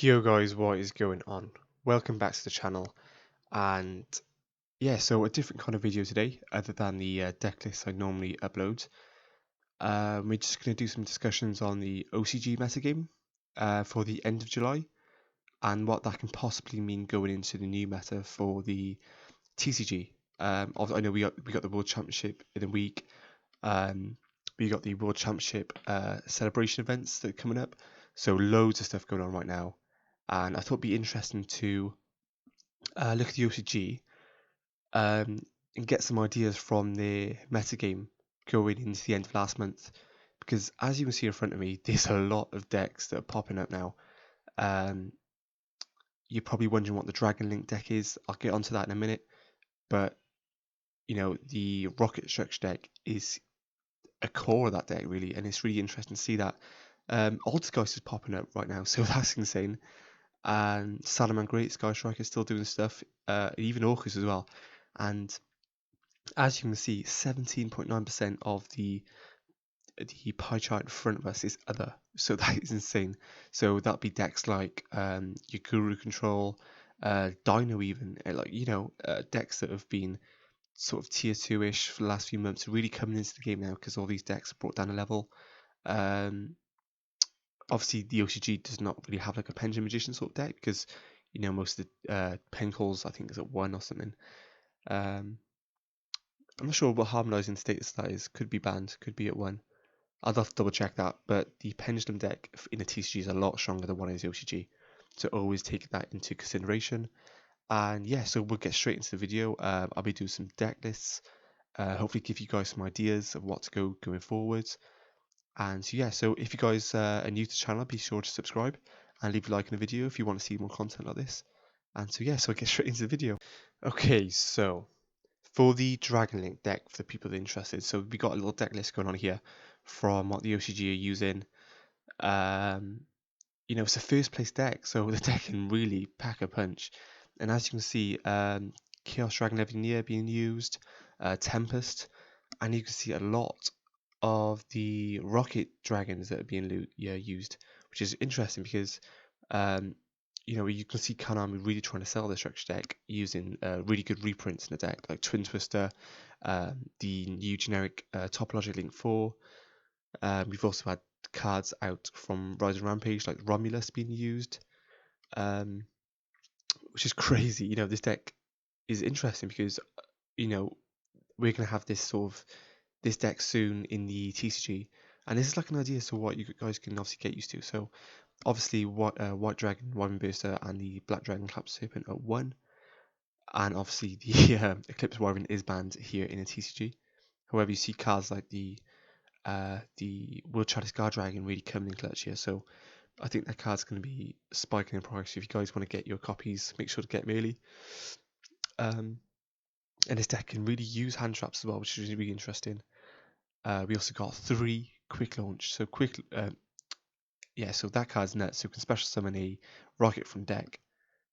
Yo guys, what is going on? Welcome back to the channel, and yeah, so a different kind of video today other than the deck list I normally upload. We're just going to do some discussions on the OCG metagame for the end of July and what that can possibly mean going into the new meta for the TCG. I know we got the World Championship in a week. We got the World Championship celebration events that are coming up, so loads of stuff going on right now. And I thought it'd be interesting to look at the OCG and get some ideas from the metagame going into the end of last month. Because as you can see in front of me, there's a lot of decks that are popping up now. You're probably wondering what the Dragon Link deck is. I'll get onto that in a minute. But, you know, the Rocket Structure deck is a core of that deck, really. And it's really interesting to see that. Altergeist is popping up right now, so that's insane. And Salaman Great, Sky Striker still doing stuff, even Orcus as well. And as you can see, 17.9% of the pie chart in front of us is other, so that is insane. So that'd be decks like your Guru Control, Dino even, decks that have been sort of tier 2-ish for the last few months, really coming into the game now because all these decks are brought down a level. Obviously, the OCG does not really have like a Pendulum Magician sort of deck because, you know, most of the pen calls I think is at 1 or something. I'm not sure what harmonizing status that is. Could be banned, could be at 1. I'll have to double check that. But the Pendulum deck in the TCG is a lot stronger than one in the OCG, so always take that into consideration. And yeah, so we'll get straight into the video. I'll be doing some deck lists. Hopefully, give you guys some ideas of what to go going forwards. And so yeah, so if you guys are new to the channel, be sure to subscribe and leave a like in the video if you want to see more content like this. And so yeah, so I'll get straight into the video. Okay, so for the Dragon Link deck, for the people that are interested, so we got a little deck list going on here from what the OCG are using. You know, it's a first place deck, so the deck can really pack a punch. And as you can see, Chaos Dragon Levineer being used, Tempest, and you can see a lot of the rocket dragons that are being used, which is interesting because you know, you can see Konami really trying to sell the structure deck using really good reprints in the deck, like Twin Twister, the new generic Topologic Link 4. We've also had cards out from Rise and Rampage, like Romulus being used, which is crazy. You know, this deck is interesting because, you know, we're going to have this deck soon in the TCG, and this is like an idea to what you guys can obviously get used to. So obviously White Dragon, Wyvern Burster, and the Black Dragon Clap Serpent at 1, and obviously the Eclipse Wyvern is banned here in the TCG. However, you see cards like the World Chalice Guard Dragon really coming in clutch here, so I think that card's going to be spiking in price. If you guys want to get your copies, make sure to get them early. And this deck can really use hand traps as well, which is really interesting. We also got 3 quick launch. So yeah, so that card's nuts. So you can special summon a rocket from deck,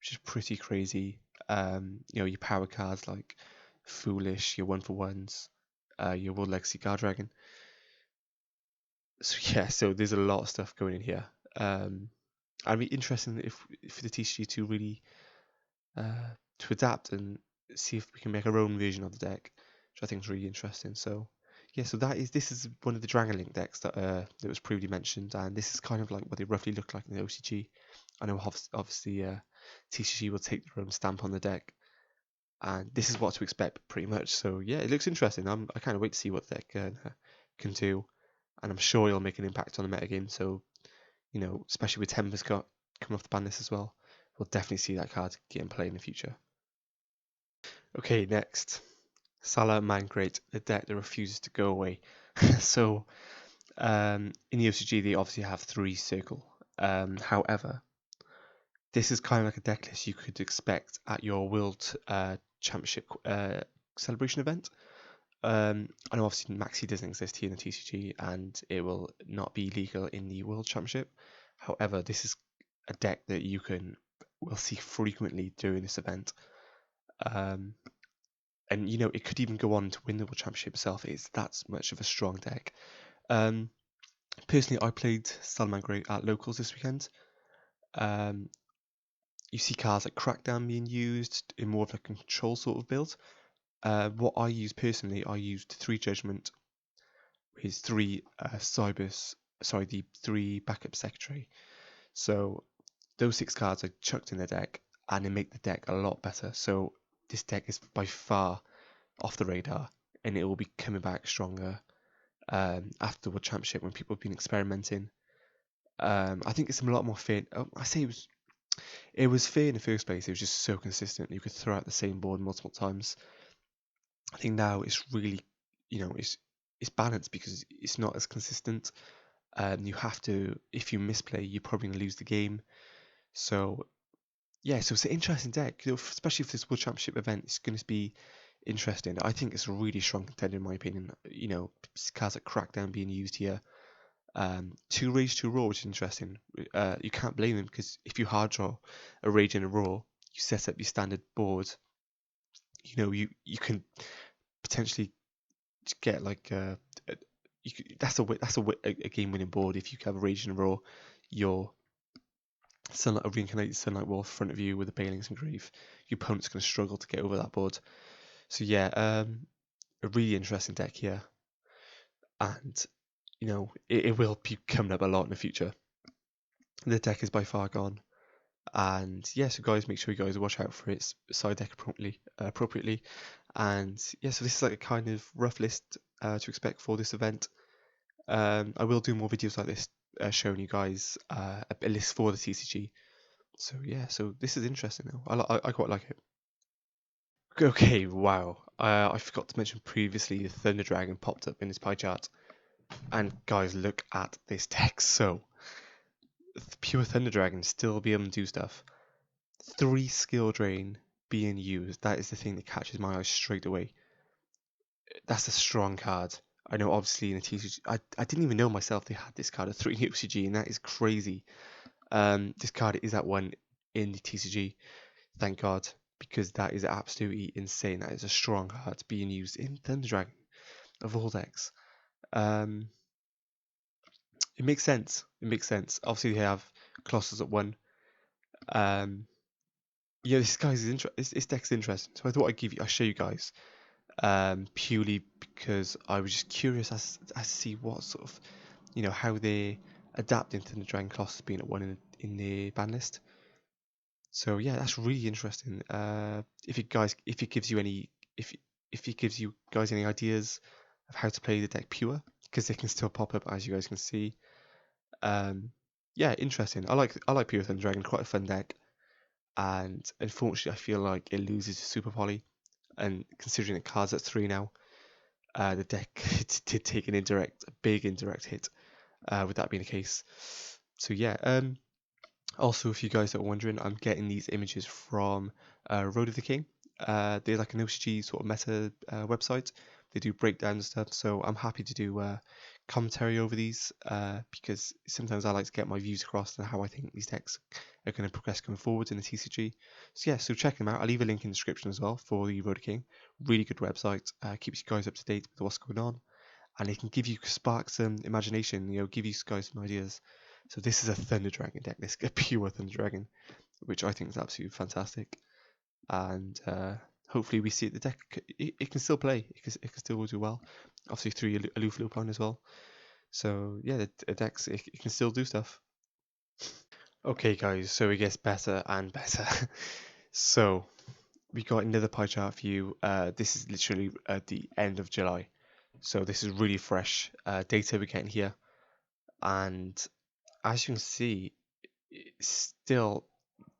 which is pretty crazy. You know, your power cards like Foolish, your 1-for-1s, your World Legacy Guard Dragon. So yeah, so there's a lot of stuff going in here. I'd be interested if for the TCG to really to adapt and see if we can make our own version of the deck, which I think is really interesting. So yeah, so this is one of the Dragon Link decks that was previously mentioned, and this is kind of like what they roughly look like in the OCG. I know obviously TCG will take their own stamp on the deck, and this is what to expect pretty much. So yeah, it looks interesting. I can't wait to see what the deck can do, and I'm sure it'll make an impact on the metagame. So, you know, especially with Tempest coming off the ban list as well, we'll definitely see that card get in play in the future. Okay, next, Salaman Great, the deck that refuses to go away. So, in the OCG, they obviously have 3 circle. However, this is kind of like a deck list you could expect at your World Championship celebration event. I know obviously Maxi doesn't exist here in the TCG, and it will not be legal in the World Championship. However, this is a deck that will see frequently during this event. And you know, it could even go on to win the World Championship itself. It's that much of a strong deck. Personally, I played Salaman Great at locals this weekend. Um, you see cards like Crackdown being used in more of a control sort of build. What I use personally, I used 3 Judgment with 3 the 3 Backup Secretary. So those 6 cards are chucked in the deck, and they make the deck a lot better. So this deck is by far off the radar, and it will be coming back stronger after the World Championship when people have been experimenting. I think it's a lot more fair. I say it was fair in the first place. It was just so consistent. You could throw out the same board multiple times. I think now it's really, it's balanced because it's not as consistent. You have to, if you misplay, you're probably gonna lose the game. So yeah, so it's an interesting deck, especially for this World Championship event. It's going to be interesting. I think it's a really strong contender in my opinion. Cards like Crackdown being used here. 2 Rage, 2 Raw, which is interesting. You can't blame them because if you hard draw a Rage and a Raw, you set up your standard board. You can potentially get like a game winning board if you have a Rage and a Raw. Your a reincarnated Sunlight Wolf in front of you with a Balings and Grief. Your opponent's going to struggle to get over that board. So yeah, a really interesting deck here, and it will be coming up a lot in the future. The deck is by far gone, and yeah, so guys, make sure you guys watch out for its side deck appropriately. And yeah, so this is like a kind of rough list to expect for this event. I will do more videos like this showing you guys a list for the TCG. So yeah, so this is interesting though. I quite like it. Okay, wow. I forgot to mention previously the Thunder Dragon popped up in this pie chart. And guys, look at this deck. So, pure Thunder Dragon still be able to do stuff. 3 skill drain being used. That is the thing that catches my eye straight away. That's a strong card. I know obviously in a TCG, I didn't even know myself they had this card at 3 in OCG, and that is crazy. This card is at 1 in the TCG. Thank God, because that is absolutely insane. That is a strong card being used in Thunder Dragon of all decks. It makes sense. It makes sense. Obviously, they have Colossus at 1. Yeah, this deck's interesting. So I thought I'd show you guys. Purely because I was just curious as to see what sort of, how they adapt into the Dragon Colossus being at 1 in the ban list. So yeah, that's really interesting. If it gives you guys any ideas of how to play the deck pure, because they can still pop up as you guys can see. Yeah, interesting. I like Pure Thunder Dragon, quite a fun deck, and unfortunately, I feel like it loses to Super Poly, and considering the cards at 3 now, the deck did take a big indirect hit. With that being the case, so yeah. Also, if you guys are wondering, I'm getting these images from Road of the King. They're like an OCG sort of meta website. They do breakdowns and stuff, so I'm happy to do commentary over these because sometimes I like to get my views across on how I think these decks are going to progress going forward in the TCG. So yeah, so check them out. I'll leave a link in the description as well for the Road of the King. Really good website. Keeps you guys up to date with what's going on, and it can give you spark some imagination. Give you guys some ideas. So this is a Thunder Dragon deck. This is a pure Thunder Dragon, which I think is absolutely fantastic. And hopefully we see the deck. It can still play. It can still do well. Obviously 3 aloof Lupin as well. So yeah, the decks it can still do stuff. Okay, guys. So it gets better and better. So we got another pie chart for you. This is literally at the end of July. So this is really fresh data we're getting here, and as you can see, it's still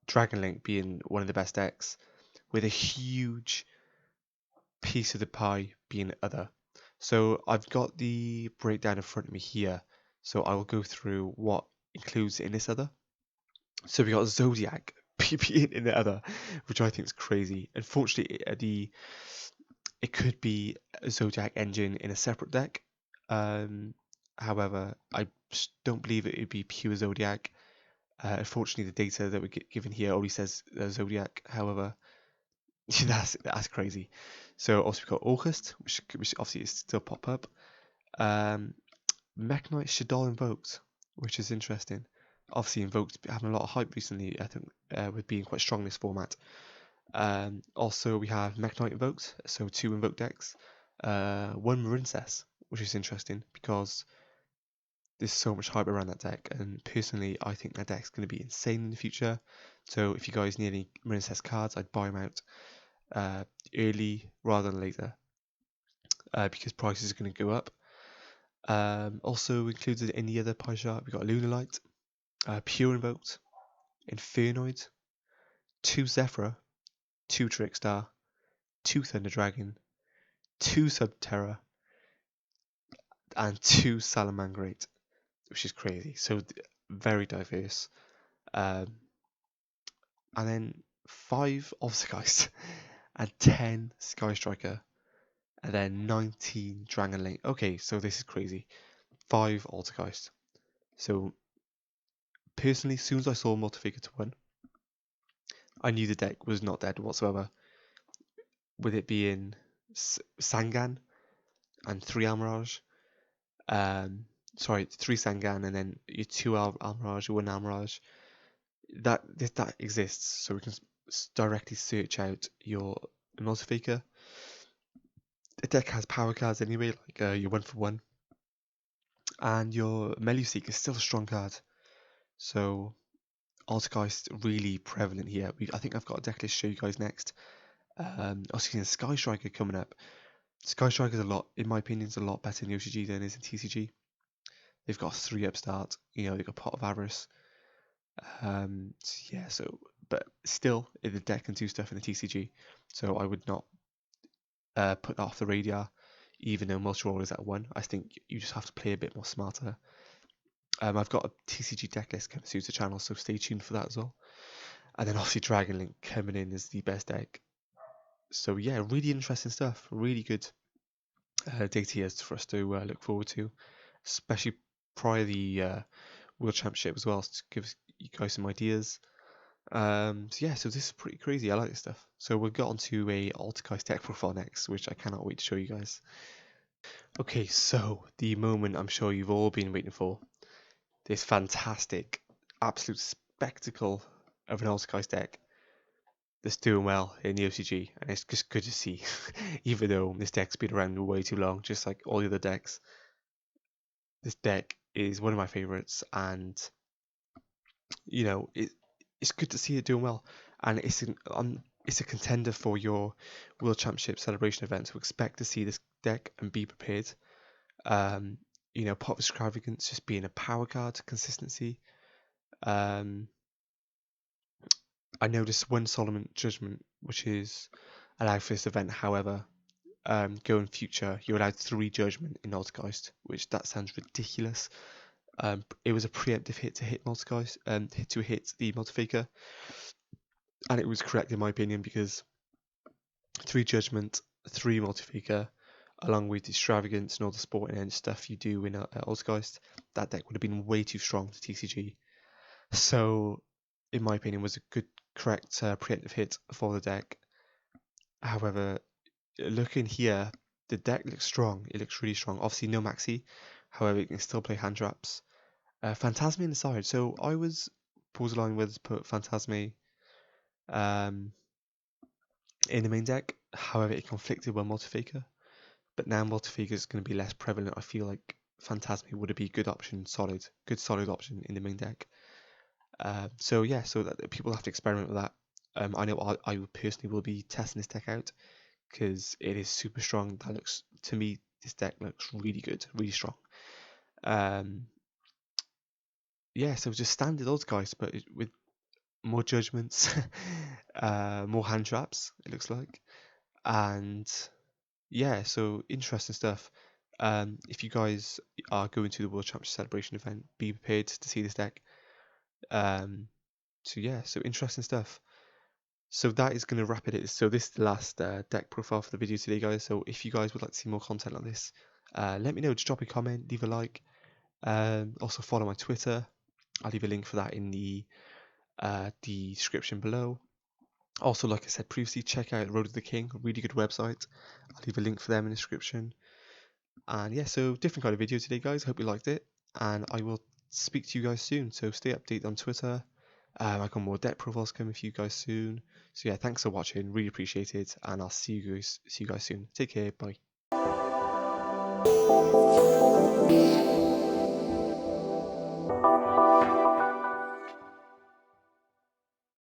Dragon Link being one of the best decks, with a huge piece of the pie being other. So I've got the breakdown in front of me here, so I will go through what includes in this other. So we got Zodiac being in the other, which I think is crazy. Unfortunately, it could be a Zodiac engine in a separate deck. However, I don't believe it would be pure Zodiac. Unfortunately, the data that we're given here only says Zodiac. However, that's crazy. So also we've got August, which obviously is still pop up. Mekk Knight Shaddoll Invoked, which is interesting. Obviously, Invoked's having a lot of hype recently, I think, with being quite strong in this format. Also, we have Mekk-Knight Invoked, so 2 Invoke decks, 1 Marincess, which is interesting because there's so much hype around that deck, and personally, I think that deck's going to be insane in the future. So if you guys need any Marincess cards, I'd buy them out early rather than later, because prices are going to go up. Also included in the other pie chart, we've got Lunalight, Pure Invoked, Infernoid, 2 Zephyr, 2 Trickstar, 2 Thunder Dragon, 2 Subterra, and 2 Salamangrate, which is crazy. So very diverse. And then 5 Altergeist, and 10 Sky Striker, and then 19 Dragon Lane. Okay, so this is crazy. 5 Altergeist. So personally, as soon as I saw Multifaker to 1, I knew the deck was not dead whatsoever. With it being Sangan and 3 Almirage. Sorry, 3 Sangan and then your 2 Almirage, 1 Almirage. That exists, so we can directly search out your Multifaker. The deck has power cards anyway, like your 1 for 1. And your Meluseek is still a strong card. So Altergeist really prevalent here. I think I've got a deck list to show you guys next. Also, Sky Striker coming up. Sky Striker is in my opinion, is a lot better in the OCG than it is in TCG. They've got 3 upstart. They've got Pot of Avarice. But still, the deck can do stuff in the TCG. So I would not put that off the radar, even though multi-roll is at 1. I think you just have to play a bit more smarter. I've got a TCG deck list coming to the channel, so stay tuned for that as well. And then obviously Dragon Link coming in is the best deck. So yeah, really interesting stuff. Really good data here for us to look forward to, especially prior to the World Championship as well, to give you guys some ideas. So this is pretty crazy. I like this stuff. So we'll get on to a Altergeist deck profile next, which I cannot wait to show you guys. Okay, so the moment I'm sure you've all been waiting for. This fantastic, absolute spectacle of an Altergeist deck that's doing well in the OCG, and it's just good to see. Even though this deck's been around way too long, just like all the other decks, this deck is one of my favorites, and it's good to see it doing well, and it's a contender for your World Championship celebration event. So expect to see this deck and be prepared. Pot of Extravagance just being a power card, consistency. I noticed 1 Solomon Judgment, which is allowed for this event. However, going future, you're allowed 3 Judgment in Altergeist, which that sounds ridiculous. It was a preemptive hit to hit Multigeist, to hit the Multifaker, and it was correct in my opinion, because 3 Judgment, 3 Multifaker, along with Extravagance and all the sporting end stuff you do in Altergeist, that deck would have been way too strong to TCG. So, in my opinion, was a good, correct preemptive hit for the deck. However, looking here, the deck looks strong. It looks really strong. Obviously, no Maxi. However, you can still play hand traps. Phantasme in the side. So I was borderline whether to put Phantasme in the main deck. However, it conflicted with Multifaker. But now Multifaker is going to be less prevalent. I feel like Phantasme would be a good option, solid option in the main deck. So that people have to experiment with that. I know I personally will be testing this deck out because it is super strong. That looks, to me, this deck looks really good, really strong. So just standard Altergeist, but with more judgments, more hand traps, it looks like. And so interesting stuff. If you guys are going to the World Championship Celebration event, be prepared to see this deck. So interesting stuff. So that is going to wrap it. So this is the last deck profile for the video today, guys. So if you guys would like to see more content like this, let me know. Just drop a comment, leave a like. Also follow my Twitter. I'll leave a link for that in the description below. Also, like I said previously, check out Road to the King, a really good website. I'll leave a link for them in the description. And so different kind of video today, guys. Hope you liked it, and I will speak to you guys soon. So stay updated on Twitter. I got more deck profiles coming for you guys soon. So yeah, thanks for watching. Really appreciate it, and I'll see you guys soon. Take care. Bye.